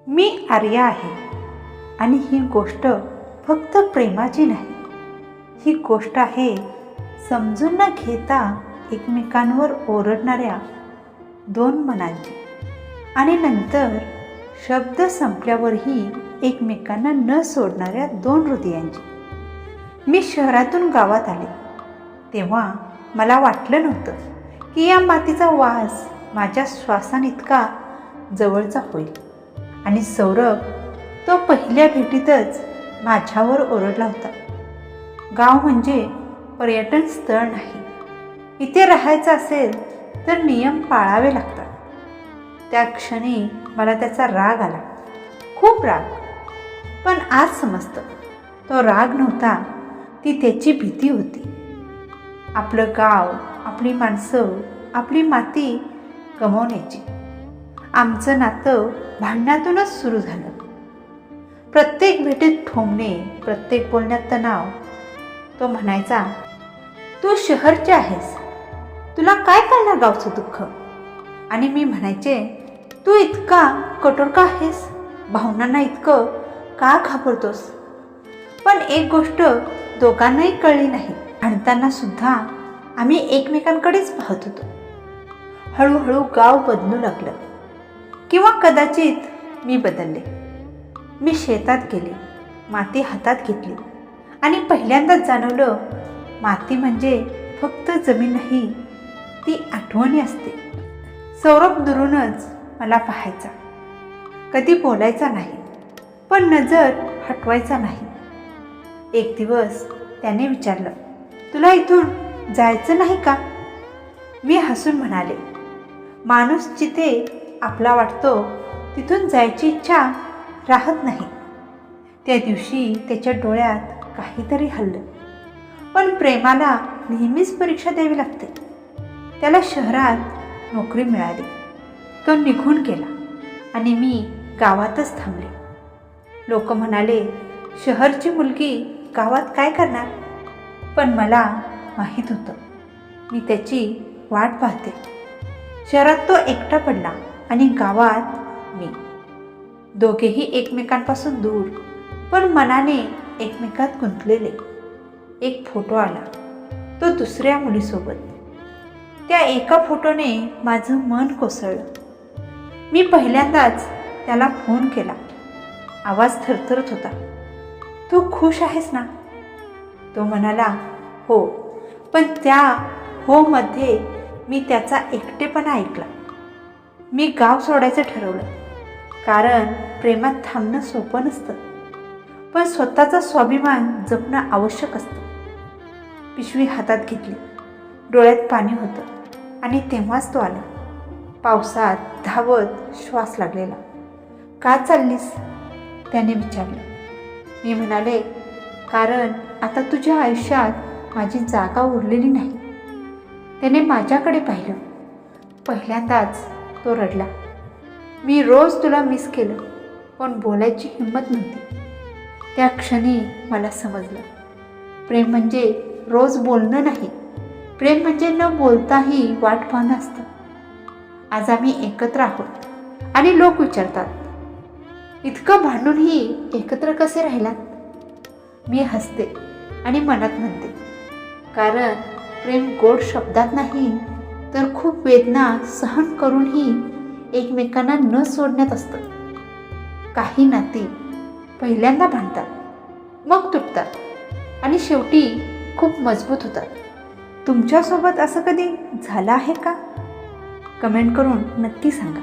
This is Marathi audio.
मी आर्या आहे आणि ही गोष्ट फक्त प्रेमाची नाही. ही गोष्ट आहे समजून न घेता एकमेकांवर ओरडणाऱ्या दोन मनांची आणि नंतर शब्द संपल्यावरही एकमेकांना न सोडणाऱ्या दोन हृदयांची. मी शहरातून गावात आले तेव्हा मला वाटलं नव्हतं की या मातीचा वास माझ्या श्वासांइतका जवळचा होईल. आणि सौरभ तो पहिल्या भेटीतच माझ्यावर ओरडला होता. गाव म्हणजे पर्यटन स्थळ नाही. इथे राहायचं असेल तर नियम पाळावे लागतात. त्या क्षणी मला त्याचा राग आला, खूप राग. पण आज समजतं तो राग नव्हता, ती त्याची भीती होती. आपलं गाव, आपली माणसं, आपली माती गमावण्याची. आमचं नातं भांडणातूनच सुरू झालं. प्रत्येक भेटीत ठोंबणे, प्रत्येक बोलण्यात तणाव. तो म्हणायचा, तू शहरची आहेस, तुला काय कळणार गावचं दुःख. आणि मी म्हणायचे, तू इतका कठोर का आहेस, भावनांना इतकं का घाबरतोस. पण एक गोष्ट दोघांनाही कळली नाही. भांडताना सुद्धा आम्ही एकमेकांकडेच पाहत होतो. हळूहळू गाव बदलू लागलं, किंवा कदाचित मी बदलले. मी शेतात गेले, माती हातात घेतली आणि पहिल्यांदाच जाणवलं, माती म्हणजे फक्त जमीन नाही, ती आठवणी असते. सौरभ दुरूनच मला पाहायचा, कधी बोलायचा नाही, पण नजर हटवायचा नाही. एक दिवस त्याने विचारलं, तुला इथून जायचं नाही का. मी हसून म्हणाले, माणूस जिथे आपला वाटतो तिथून जायची इच्छा राहत नाही. त्या दिवशी त्याच्या डोळ्यात काहीतरी हललं. पण प्रेमाला नेहमीच परीक्षा द्यावी लागते. त्याला शहरात नोकरी मिळाली, तो निघून गेला आणि मी गावातच थांबले. लोक म्हणाले, शहरची मुलगी गावात काय करणार. पण मला माहीत होतं, मी त्याची वाट पाहते. शहरात तो एकटा पडला आणि गावात मी. दोघेही एकमेकांपासून दूर, पण मनाने एकमेकात गुंतलेले. एक फोटो आला, तो दुसऱ्या मुलीसोबत. त्या एका फोटोने माझं मन कोसळलं. मी पहिल्यांदाच त्याला फोन केला. आवाज थरथरत होता. तू खुश आहेस ना. तो म्हणाला, हो. पण त्या हो मध्ये मी त्याचा एकटेपणा ऐकला. मी गाव सोडायचं ठरवलं, कारण प्रेमात थांबणं सोपं नसतं, पण स्वतःचा स्वाभिमान जपणं आवश्यक असतं. पिशवी हातात घेतली, डोळ्यात पाणी होतं आणि तेव्हाच तो आला. पावसात धावत, श्वास लागलेला. का चाललीस, त्याने विचारलं. मी म्हणाले, कारण आता तुझ्या आयुष्यात माझी जागा उरलेली नाही. त्याने माझ्याकडे पाहिलं. पहिल्यांदाच तो रडला. मी रोज तुला मिस केलं, पण बोलायची हिंमत नव्हती. त्या क्षणी मला समजलं, प्रेम म्हणजे रोज बोलणं नाही. प्रेम म्हणजे न बोलताही वाट पाहणं असतं. आज आम्ही एकत्र आहोत आणि लोक विचारतात, इतकं भांडूनही एकत्र कसे राहिलात. मी हसते आणि मनात म्हणते, कारण प्रेम गोड शब्दात नाही, तर खूप वेदना सहन करूनही एकमेकांना न सोडण्यात असतं. काही नाती पहिल्यांदा भांडतात, मग तुटतात आणि शेवटी खूप मजबूत होतात. तुमच्यासोबत असं कधी झालं आहे का. कमेंट करून नक्की सांगा.